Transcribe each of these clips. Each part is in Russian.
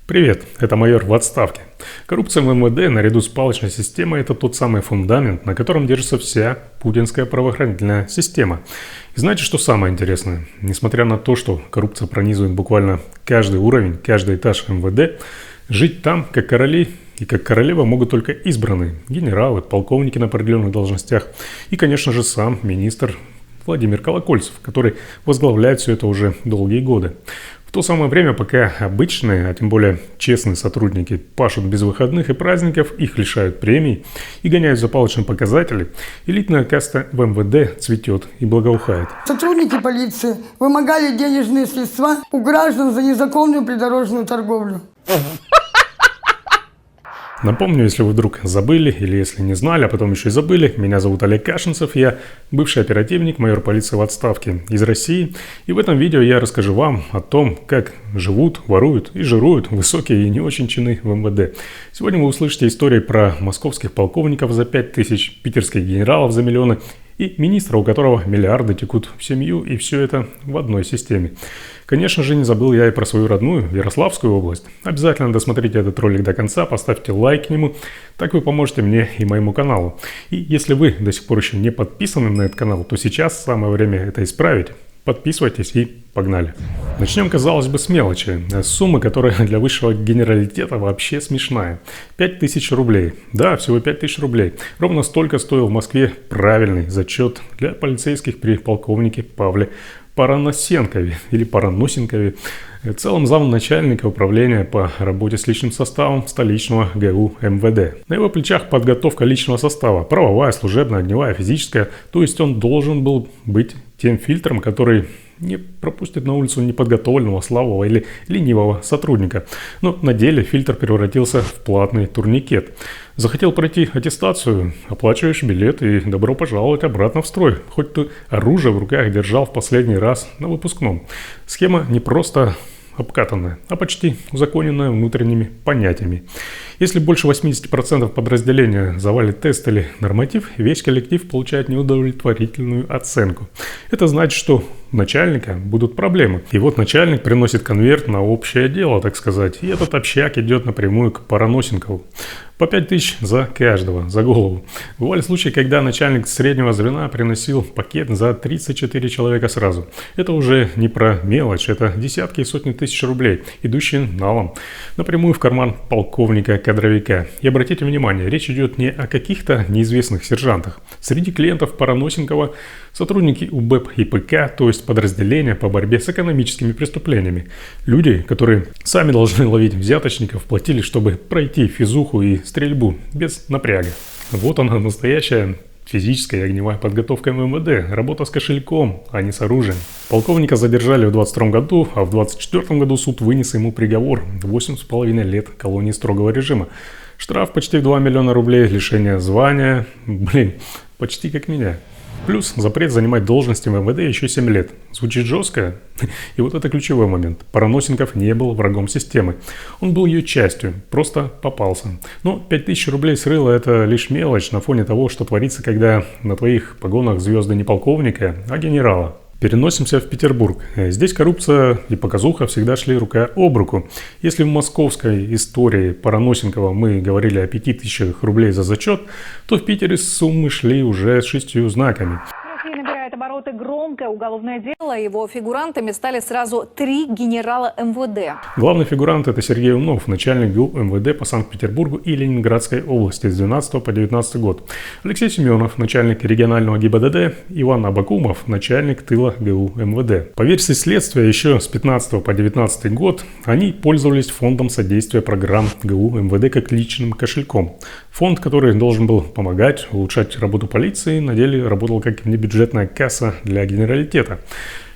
Привет, это майор в отставке. Коррупция в МВД наряду с палочной системой – это тот самый фундамент, на котором держится вся путинская правоохранительная система. И знаете, что самое интересное? Несмотря на то, что коррупция пронизывает буквально каждый уровень, каждый этаж МВД, жить там, как короли и как королева, могут только избранные – генералы, полковники на определенных должностях и, конечно же, сам министр Владимир Колокольцев, который возглавляет все это уже долгие годы. В то самое время, пока обычные, а тем более честные сотрудники пашут без выходных и праздников, их лишают премий и гоняют за палочные показатели, элитная каста в МВД цветет и благоухает. Сотрудники полиции вымогали денежные средства у граждан за незаконную придорожную торговлю. Напомню, если вы вдруг забыли или если не знали, а потом еще и забыли, меня зовут Олег Кашинцев, я бывший оперативник, майор полиции в отставке из России. И в этом видео я расскажу вам о том, как живут, воруют и жируют высокие и не очень чины в МВД. Сегодня вы услышите истории про московских полковников за 5000, питерских генералов за миллионы и министра, у которого миллиарды текут в семью, и все это в одной системе. Конечно же, не забыл я и про свою родную Ярославскую область. Обязательно досмотрите этот ролик до конца, поставьте лайк к нему, так вы поможете мне и моему каналу. И если вы до сих пор еще не подписаны на этот канал, то сейчас самое время это исправить. Подписывайтесь и погнали. Начнем, казалось бы, с мелочи. Сумма, которая для высшего генералитета вообще смешная. 5000 рублей. Да, всего 5000 рублей. Ровно столько стоил в Москве правильный зачет для полицейских при полковнике Павле Параносенкове или Параносенкове, целым замначальника управления по работе с личным составом столичного ГУ МВД. На его плечах подготовка личного состава, правовая, служебная, огневая, физическая, то есть он должен был быть тем фильтром, который не пропустит на улицу неподготовленного, слабого или ленивого сотрудника. Но на деле фильтр превратился в платный турникет. Захотел пройти аттестацию, оплачиваешь билет и добро пожаловать обратно в строй. Хоть ты оружие в руках держал в последний раз на выпускном. Схема не просто обкатанная, а почти узаконенная внутренними понятиями. Если больше 80% подразделения завалит тест или норматив, весь коллектив получает неудовлетворительную оценку. Это значит, что у начальника будут проблемы. И вот начальник приносит конверт на общее дело, так сказать, и этот общак идет напрямую к Параносенкову. По 5000 за каждого, за голову. Бывали случаи, когда начальник среднего звена приносил пакет за 34 человека сразу. Это уже не про мелочь, это десятки и сотни тысяч рублей, идущие налом, напрямую в карман полковника-кадровика. И обратите внимание, речь идет не о каких-то неизвестных сержантах. Среди клиентов Параносенкова сотрудники УБЭП и ПК, то есть подразделения по борьбе с экономическими преступлениями. Люди, которые сами должны ловить взяточников, платили, чтобы пройти физуху и стрельбу без напряга. Вот она, настоящая физическая и огневая подготовка МВД, работа с кошельком, а не с оружием. Полковника задержали в 22 году, а в 24 году суд вынес ему приговор – 8,5 лет колонии строгого режима. Штраф почти в 2 миллиона рублей, лишение звания, почти как меня. Плюс запрет занимать должности в МВД еще 7 лет. Звучит жестко? И вот это ключевой момент. Параносенков не был врагом системы. Он был ее частью, просто попался. Но 5000 рублей срыла – это лишь мелочь на фоне того, что творится, когда на твоих погонах звезды не полковника, а генерала. Переносимся в Петербург. Здесь коррупция и показуха всегда шли рука об руку. Если в московской истории Параносенкова мы говорили о 5000 рублей за зачет, то в Питере суммы шли уже с 6 знаками. Набирает обороты громкое уголовное дело. Его фигурантами стали сразу 3 генерала МВД. Главный фигурант – это Сергей Умнов, начальник ГУ МВД по Санкт-Петербургу и Ленинградской области с 12 по 19 год. Алексей Семенов, начальник регионального ГИБДД, Иван Абакумов, начальник тыла ГУ МВД. По версии следствия, еще с 15 по 19 год они пользовались фондом содействия программ ГУ МВД как личным кошельком. Фонд, который должен был помогать, улучшать работу полиции, на деле работал как внебюджетная касса для генералитета.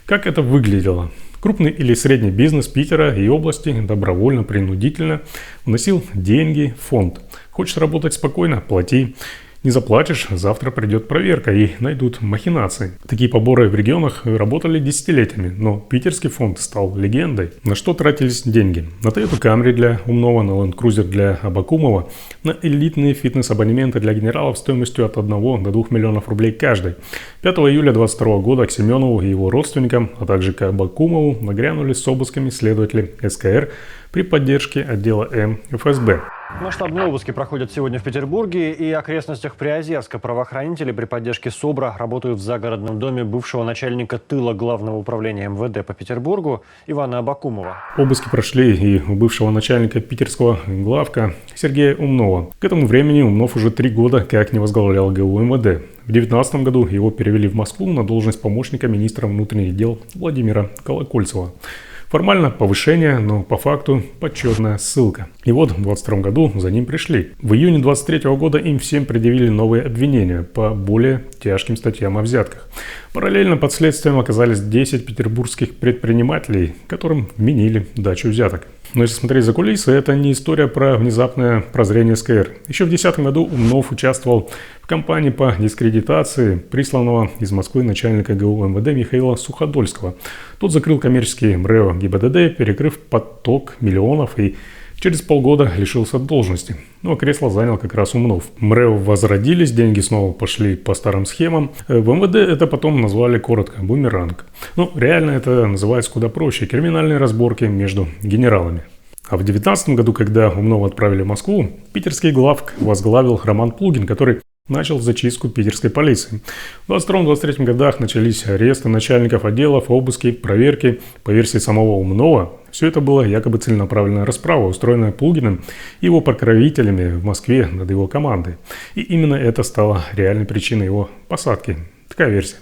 Как это выглядело? Крупный или средний бизнес Питера и области добровольно-принудительно вносил деньги в фонд. Хочешь работать спокойно – плати. Не заплатишь, завтра придет проверка и найдут махинации. Такие поборы в регионах работали десятилетиями, но питерский фонд стал легендой. На что тратились деньги? На Toyota Camry для Умнова, на Land Cruiser для Абакумова, на элитные фитнес-абонементы для генералов стоимостью от 1 до 2 миллионов рублей каждый. 5 июля 2022 года к Семенову и его родственникам, а также к Абакумову нагрянули с обысками следователи СКР при поддержке отдела М ФСБ. Масштабные обыски проходят сегодня в Петербурге и окрестностях Приозерска. Правоохранители при поддержке СОБРа работают в загородном доме бывшего начальника тыла Главного управления МВД по Петербургу Ивана Абакумова. Обыски прошли и у бывшего начальника питерского главка Сергея Умнова. К этому времени Умнов уже 3 года как не возглавлял ГУ МВД. В 2019 году его перевели в Москву на должность помощника министра внутренних дел Владимира Колокольцева. Формально повышение, но по факту почетная ссылка. И вот в 2022 году за ним пришли. В июне 2023 года им всем предъявили новые обвинения по более тяжким статьям о взятках. Параллельно под следствием оказались 10 петербургских предпринимателей, которым вменили дачу взяток. Но если смотреть за кулисы, это не история про внезапное прозрение СКР. Еще в 2010 году Умнов участвовал в кампании по дискредитации присланного из Москвы начальника ГУ МВД Михаила Суходольского. Тот закрыл коммерческий МРЭО ГИБДД, перекрыв поток миллионов, и через полгода лишился должности. Ну а кресло занял как раз Умнов. МРЭО возродились, деньги снова пошли по старым схемам. В МВД это потом назвали коротко бумеранг. Но реально это называется куда проще. Криминальные разборки между генералами. А в 2019 году, когда Умнова отправили в Москву, питерский главк возглавил Роман Плугин, который начал зачистку питерской полиции. В 2022-2023 годах начались аресты начальников отделов, обыски, проверки. По версии самого Умнова, все это была якобы целенаправленная расправа, устроенная Плугиным и его покровителями в Москве над его командой. И именно это стало реальной причиной его посадки. Такая версия.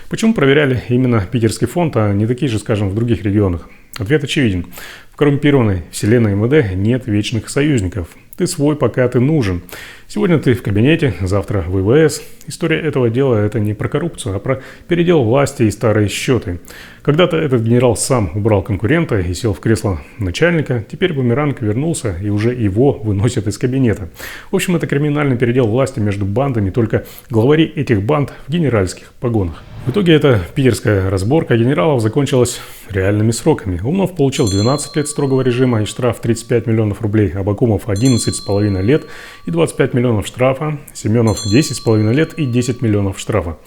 Почему проверяли именно питерский фонд, а не такие же, скажем, в других регионах? Ответ очевиден. В коррумпированной вселенной МВД нет вечных союзников. Ты свой, пока ты нужен. Сегодня ты в кабинете, завтра в ИВС. История этого дела – это не про коррупцию, а про передел власти и старые счеты. Когда-то этот генерал сам убрал конкурента и сел в кресло начальника. Теперь бумеранг вернулся, и уже его выносят из кабинета. В общем, это криминальный передел власти между бандами, только главари этих банд в генеральских погонах. В итоге эта питерская разборка генералов закончилась реальными сроками. Умнов получил 12 лет строгого режима и штраф 35 миллионов рублей, Абакумов 11,5 лет и 25 миллионов штрафа, Семенов 10,5 лет и 10 миллионов штрафа.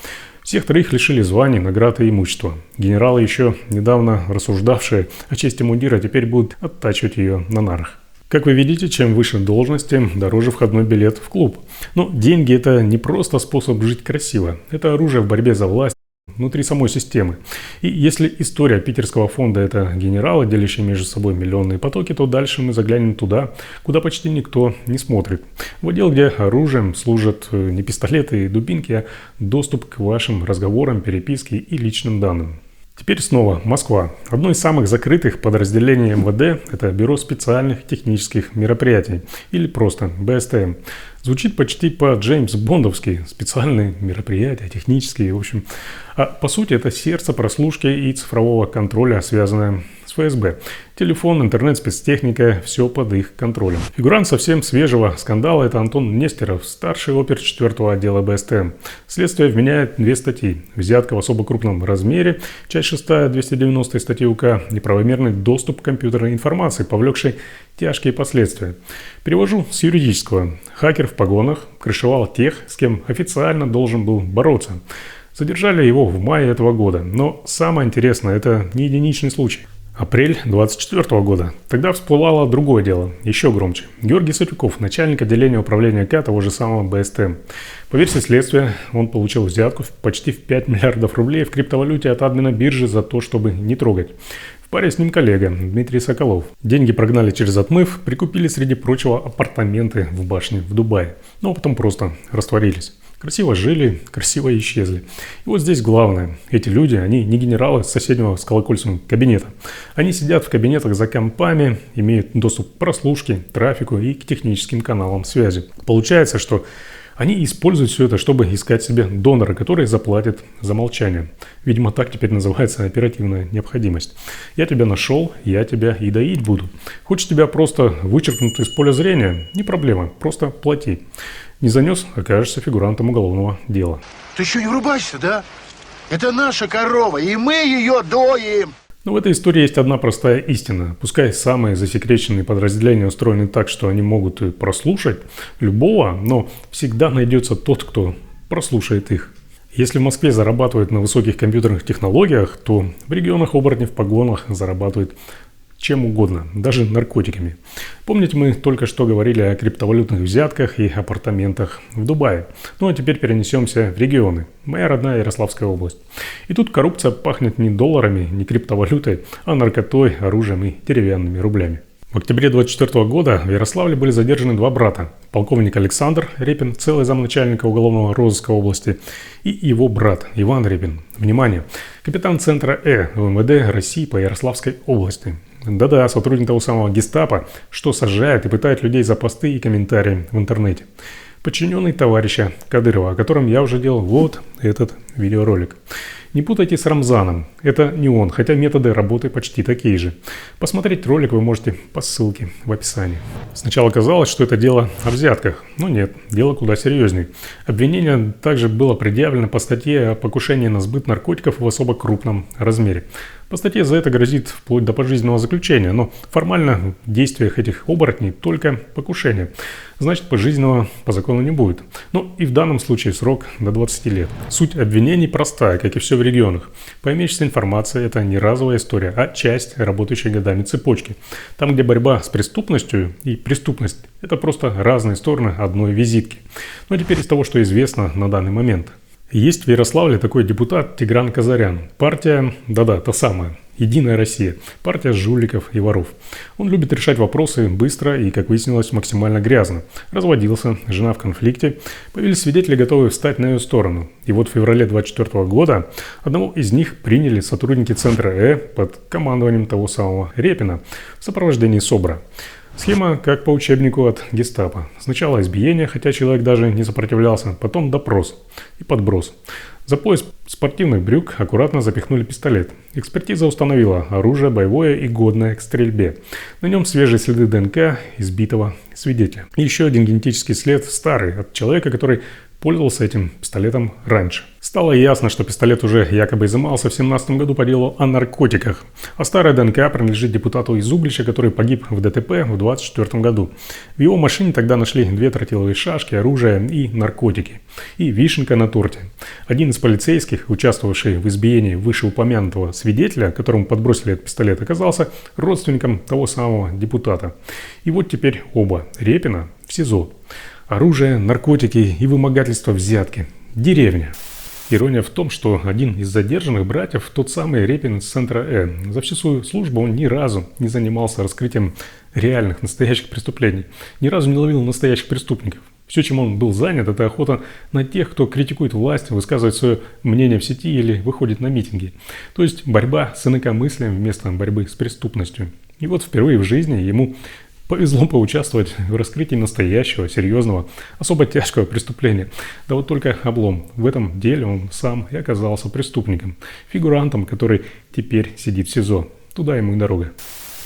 Всех троих лишили званий, наград и имущества. Генералы, еще недавно рассуждавшие о чести мундира, теперь будут оттачивать ее на нарах. Как вы видите, чем выше должность, тем дороже входной билет в клуб. Но деньги – это не просто способ жить красиво. Это оружие в борьбе за власть внутри самой системы. И если история питерского фонда – это генералы, делящие между собой миллионные потоки, то дальше мы заглянем туда, куда почти никто не смотрит. В отдел, где оружием служат не пистолеты и дубинки, а доступ к вашим разговорам, переписке и личным данным. Теперь снова Москва. Одно из самых закрытых подразделений МВД – это Бюро специальных технических мероприятий, или просто БСТМ. Звучит почти по-джеймс-бондовски. Специальные мероприятия, технические, в общем. А по сути это сердце прослушки и цифрового контроля, связанное с ФСБ. Телефон, интернет, спецтехника – все под их контролем. Фигурант совсем свежего скандала – это Антон Нестеров, старший опер 4-го отдела БСТМ. Следствие вменяет 2 статьи. Взятка в особо крупном размере, часть 6 290 статьи УК, неправомерный доступ к компьютерной информации, повлекший тяжкие последствия. Перевожу с юридического. Хакер в погонах крышевал тех, с кем официально должен был бороться. Задержали его в мае этого года. Но самое интересное – это не единичный случай. Апрель 2024 года. Тогда всплывало другое дело, еще громче. Георгий Сатюков, начальник отделения управления К того же самого БСТМ. По версии следствия, он получил взятку почти в 5 миллиардов рублей в криптовалюте от админа биржи за то, чтобы не трогать. В паре с ним коллега Дмитрий Соколов. Деньги прогнали через отмыв, прикупили, среди прочего, апартаменты в башне в Дубае. Ну а потом просто растворились. Красиво жили, красиво исчезли. И вот здесь главное. Эти люди, они не генералы соседнего с Колокольцевым кабинета. Они сидят в кабинетах за компами, имеют доступ к прослушке, трафику и к техническим каналам связи. Получается, что они используют все это, чтобы искать себе донора, который заплатит за молчание. Видимо, так теперь называется оперативная необходимость. Я тебя нашел, я тебя и доить буду. Хочешь тебя просто вычеркнуть из поля зрения? Не проблема, просто плати. Не занес, окажешься фигурантом уголовного дела. Ты еще не врубаешься, да? Это наша корова, и мы ее доим. Но в этой истории есть одна простая истина. Пускай самые засекреченные подразделения устроены так, что они могут и прослушать любого, но всегда найдется тот, кто прослушает их. Если в Москве зарабатывают на высоких компьютерных технологиях, то в регионах оборотни в погонах зарабатывают чем угодно, даже наркотиками. Помните, мы только что говорили о криптовалютных взятках и апартаментах в Дубае. Ну а теперь перенесемся в регионы. Моя родная Ярославская область. И тут коррупция пахнет не долларами, не криптовалютой, а наркотой, оружием и деревянными рублями. В октябре 2024 года в Ярославле были задержаны два брата. Полковник Александр Репин, целый замначальника уголовного розыска области, и его брат Иван Репин. Внимание! Капитан центра МВД России по Ярославской области. Да-да, сотрудник того самого гестапо, что сажает и пытает людей за посты и комментарии в интернете. Подчиненный товарища Кадырова, о котором я уже делал вот этот видеоролик. Не путайте с Рамзаном, это не он, хотя методы работы почти такие же. Посмотреть ролик вы можете по ссылке в описании. Сначала казалось, что это дело о взятках, но нет, дело куда серьезнее. Обвинение также было предъявлено по статье о покушении на сбыт наркотиков в особо крупном размере. По статье за это грозит вплоть до пожизненного заключения, но формально в действиях этих оборотней только покушение. Значит, пожизненного по закону не будет. Ну и в данном случае срок до 20 лет. Суть обвинений простая, как и все в регионах. По имеющейся информации, это не разовая история, а часть работающей годами цепочки. Там, где борьба с преступностью и преступность – это просто разные стороны одной визитки. Ну а теперь из того, что известно на данный момент. Есть в Ярославле такой депутат Тигран Казарян. Партия, да-да, та самая, Единая Россия. Партия жуликов и воров. Он любит решать вопросы быстро и, как выяснилось, максимально грязно. Разводился, жена в конфликте. Появились свидетели, готовые встать на ее сторону. И вот в феврале 2024 года одного из них приняли сотрудники центра под командованием того самого Репина в сопровождении СОБРа. Схема как по учебнику от гестапо. Сначала избиение, хотя человек даже не сопротивлялся, потом допрос и подброс. За пояс спортивных брюк аккуратно запихнули пистолет. Экспертиза установила оружие боевое и годное к стрельбе. На нем свежие следы ДНК избитого свидетеля. И еще один генетический след старый от человека, который пользовался этим пистолетом раньше. Стало ясно, что пистолет уже якобы изымался в 2017 году по делу о наркотиках. А старая ДНК принадлежит депутату из Углича, который погиб в ДТП в 2024 году. В его машине тогда нашли 2 тротиловые шашки, оружие и наркотики. И вишенка на торте. Один из полицейских, участвовавший в избиении вышеупомянутого свидетеля, которому подбросили этот пистолет, оказался родственником того самого депутата. И вот теперь оба Репина в СИЗО. Оружие, наркотики и вымогательство взятки. Деревня. Ирония в том, что один из задержанных братьев, тот самый Репин из центра за всю свою службу он ни разу не занимался раскрытием реальных, настоящих преступлений. Ни разу не ловил настоящих преступников. Все, чем он был занят, это охота на тех, кто критикует власть, высказывает свое мнение в сети или выходит на митинги. То есть борьба с инакомыслием вместо борьбы с преступностью. И вот впервые в жизни ему повезло поучаствовать в раскрытии настоящего, серьезного, особо тяжкого преступления. Да вот только облом. В этом деле он сам и оказался преступником, фигурантом, который теперь сидит в СИЗО. Туда ему и дорога.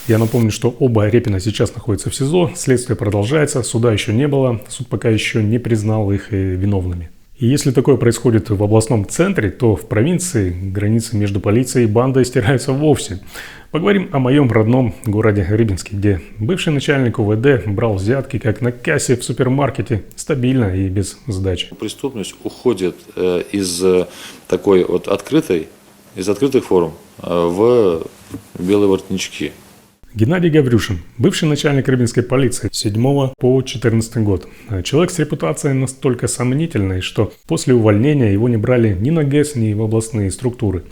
Я напомню, что оба Репина сейчас находятся в СИЗО, следствие продолжается, суда еще не было, суд пока еще не признал их виновными. И если такое происходит в областном центре, то в провинции границы между полицией и бандой стираются вовсе. Поговорим о моем родном городе Рыбинске, где бывший начальник УВД брал взятки как на кассе в супермаркете, стабильно и без сдачи. Преступность уходит из такой вот из открытых форм в белые воротнички. Геннадий Гаврюшин, бывший начальник рыбинской полиции с 7 по 14 год. Человек с репутацией настолько сомнительной, что после увольнения его не брали ни на ГЭС, ни в областные структуры.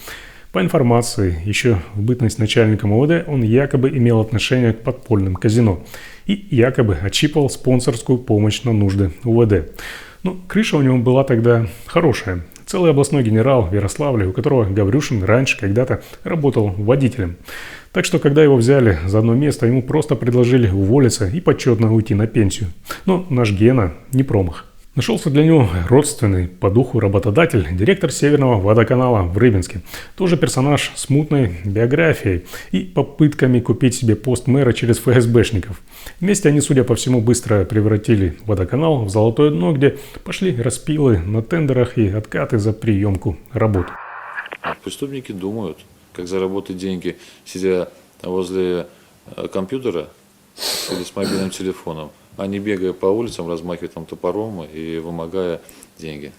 По информации, еще в бытность начальником УВД он якобы имел отношение к подпольным казино и якобы отщипывал спонсорскую помощь на нужды УВД. Но крыша у него была тогда хорошая. Целый областной генерал в Ярославле, у которого Гаврюшин раньше когда-то работал водителем. Так что, когда его взяли за одно место, ему просто предложили уволиться и почетно уйти на пенсию. Но наш Гена не промах. Нашелся для него родственный по духу работодатель, директор Северного водоканала в Рыбинске. Тоже персонаж с мутной биографией и попытками купить себе пост мэра через ФСБшников. Вместе они, судя по всему, быстро превратили водоканал в золотое дно, где пошли распилы на тендерах и откаты за приемку работ. Преступники думают, как заработать деньги, сидя возле компьютера или с мобильным телефоном, а не бегая по улицам, размахивая там топором и вымогая деньги.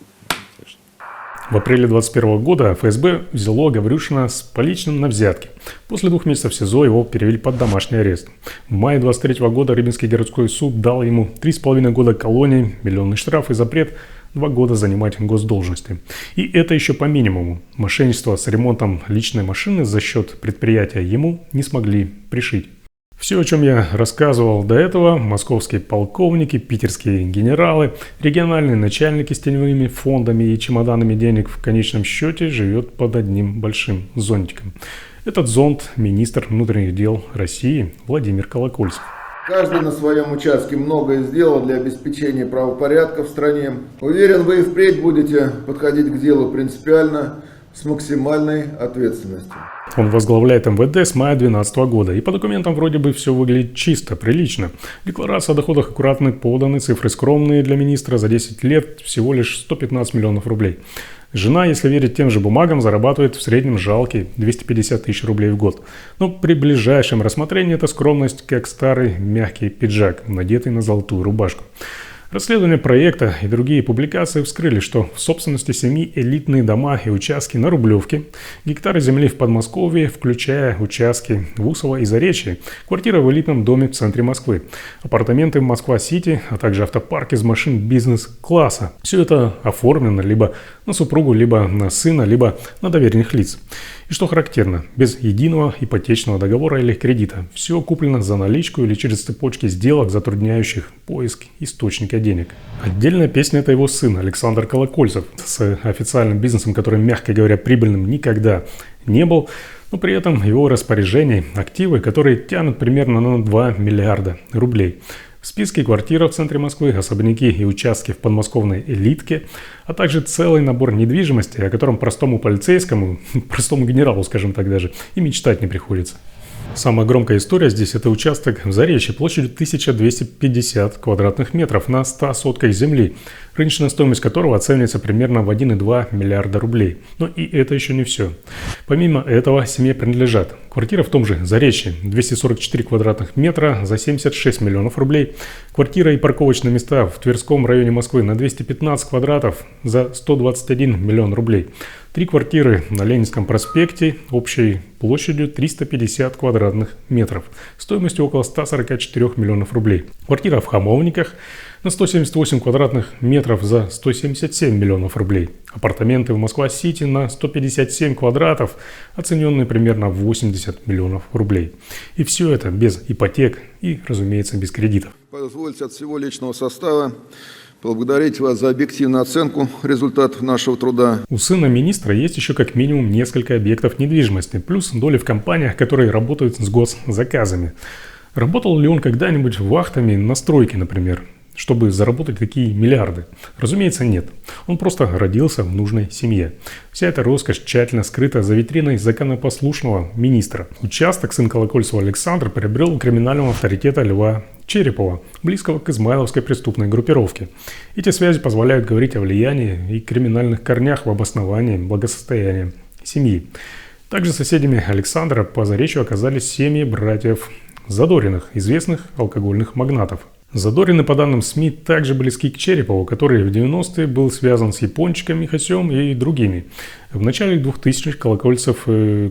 В апреле 2021 года ФСБ взяло Гаврюшина с поличным на взятки. После 2 месяцев СИЗО его перевели под домашний арест. В мае 2023 года Рыбинский городской суд дал ему 3,5 года колонии, миллионный штраф и запрет 2 года занимать госдолжности. И это еще по минимуму. Мошенничество с ремонтом личной машины за счет предприятия ему не смогли пришить. Все, о чем я рассказывал до этого, московские полковники, питерские генералы, региональные начальники с теневыми фондами и чемоданами денег в конечном счете живет под одним большим зонтиком. Этот зонт – министр внутренних дел России Владимир Колокольцев. Каждый на своем участке многое сделал для обеспечения правопорядка в стране. Уверен, вы и впредь будете подходить к делу принципиально, с максимальной ответственностью. Он возглавляет МВД с мая 2012 года, и по документам вроде бы все выглядит чисто, прилично. Декларация о доходах аккуратно поданы, цифры скромные для министра, за 10 лет всего лишь 115 миллионов рублей. Жена, если верить тем же бумагам, зарабатывает в среднем жалкие 250 тысяч рублей в год. Но при ближайшем рассмотрении эта скромность как старый мягкий пиджак, надетый на золотую рубашку. Расследование проекта и другие публикации вскрыли, что в собственности семьи элитные дома и участки на Рублевке, гектары земли в Подмосковье, включая участки в Усово и Заречье, квартира в элитном доме в центре Москвы, апартаменты в Москва-Сити, а также автопарк из машин бизнес-класса. Все это оформлено либо на супругу, либо на сына, либо на доверенных лиц. И что характерно, без единого ипотечного договора или кредита. Все куплено за наличку или через цепочки сделок, затрудняющих поиск источника денег. Отдельная песня – это его сын Александр Колокольцев с официальным бизнесом, который, мягко говоря, прибыльным никогда не был. Но при этом в его распоряжении активы, которые тянут примерно на 2 миллиарда рублей. В списке квартира в центре Москвы, особняки и участки в подмосковной элитке, а также целый набор недвижимости, о котором простому полицейскому, простому генералу, скажем так даже, и мечтать не приходится. Самая громкая история здесь – это участок в Заречье площадью 1250 квадратных метров на 100 сотках земли, рыночная стоимость которого оценивается примерно в 1,2 миллиарда рублей. Но и это еще не все. Помимо этого семье принадлежат квартира в том же Заречье 244 квадратных метра за 76 миллионов рублей, квартира и парковочные места в Тверском районе Москвы на 215 квадратов за 121 миллион рублей, 3 квартиры на Ленинском проспекте общей площадью 350 квадратных метров, стоимостью около 144 миллионов рублей. Квартира в Хамовниках на 178 квадратных метров за 177 миллионов рублей. Апартаменты в Москва-Сити на 157 квадратов, оцененные примерно в 80 миллионов рублей. И все это без ипотек и, разумеется, без кредитов. Позвольте от всего личного состава поблагодарить вас за объективную оценку результатов нашего труда. У сына министра есть еще как минимум несколько объектов недвижимости, плюс доли в компаниях, которые работают с госзаказами. Работал ли он когда-нибудь вахтами на стройке, например, чтобы заработать такие миллиарды? Разумеется, нет. Он просто родился в нужной семье. Вся эта роскошь тщательно скрыта за витриной законопослушного министра. Участок сын Колокольцева Александр приобрел у криминального авторитета Льва Черепова, близкого к измайловской преступной группировке. Эти связи позволяют говорить о влиянии и криминальных корнях в обосновании благосостояния семьи. Также соседями Александра по Заречью оказались семьи братьев Задориных, известных алкогольных магнатов. Задорины, по данным СМИ, также близки к Черепову, который в 90-е был связан с Япончиком Михасем и другими. В начале 2000-х Колокольцев,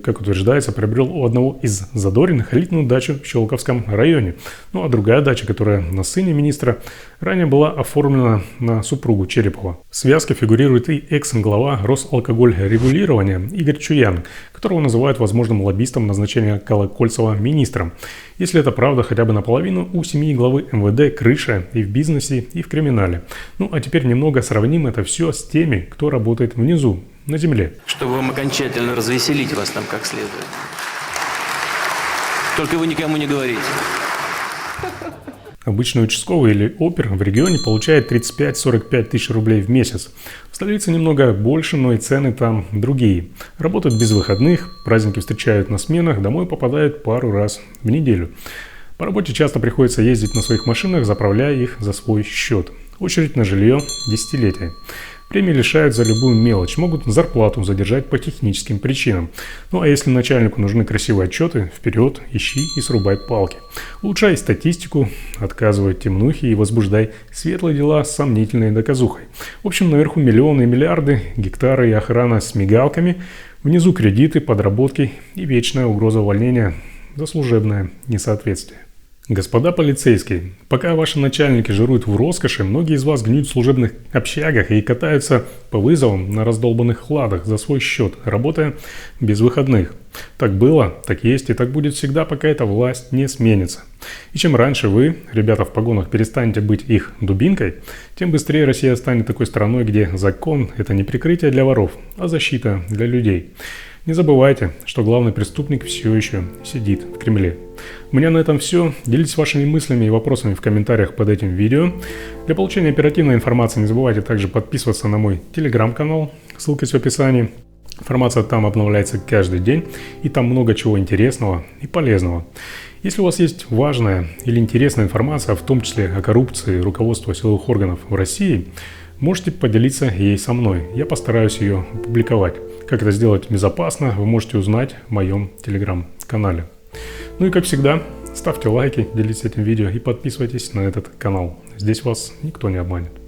как утверждается, приобрел у одного из Задориных элитную дачу в Щелковском районе. Ну а другая дача, которая на сыне министра, ранее была оформлена на супругу Черепова. В связке фигурирует и экс-глава Росалкогольрегулирования Игорь Чуян, которого называют возможным лоббистом назначения Колокольцева министром. Если это правда хотя бы наполовину, у семьи главы МВД крыша и в бизнесе, и в криминале. Ну а теперь немного сравним это все с теми, кто работает внизу, на земле. Чтобы вам окончательно развеселить вас там как следует. Только вы никому не говорите. Обычный участковый или опер в регионе получает 35-45 тысяч рублей в месяц. В столице немного больше, но и цены там другие. Работают без выходных, праздники встречают на сменах, домой попадают пару раз в неделю. По работе часто приходится ездить на своих машинах, заправляя их за свой счет. Очередь на жилье – десятилетия. Премии лишают за любую мелочь, могут зарплату задержать по техническим причинам. Ну а если начальнику нужны красивые отчеты, вперед, ищи и срубай палки. Улучшай статистику, отказывай темнухи и возбуждай светлые дела с сомнительной доказухой. В общем, наверху миллионы и миллиарды, гектары и охрана с мигалками, внизу кредиты, подработки и вечная угроза увольнения за служебное несоответствие. Господа полицейские, пока ваши начальники жируют в роскоши, многие из вас гниют в служебных общагах и катаются по вызовам на раздолбанных ладах за свой счет, работая без выходных. Так было, так есть и так будет всегда, пока эта власть не сменится. И чем раньше вы, ребята в погонах, перестанете быть их дубинкой, тем быстрее Россия станет такой страной, где закон – это не прикрытие для воров, а защита для людей. Не забывайте, что главный преступник все еще сидит в Кремле. У меня на этом все. Делитесь вашими мыслями и вопросами в комментариях под этим видео. Для получения оперативной информации не забывайте также подписываться на мой телеграм-канал, ссылка есть в описании. Информация там обновляется каждый день, и там много чего интересного и полезного. Если у вас есть важная или интересная информация, в том числе о коррупции руководства силовых органов в России, можете поделиться ей со мной. Я постараюсь ее опубликовать. Как это сделать безопасно, вы можете узнать в моем телеграм-канале. Ну и как всегда, ставьте лайки, делитесь этим видео и подписывайтесь на этот канал. Здесь вас никто не обманет.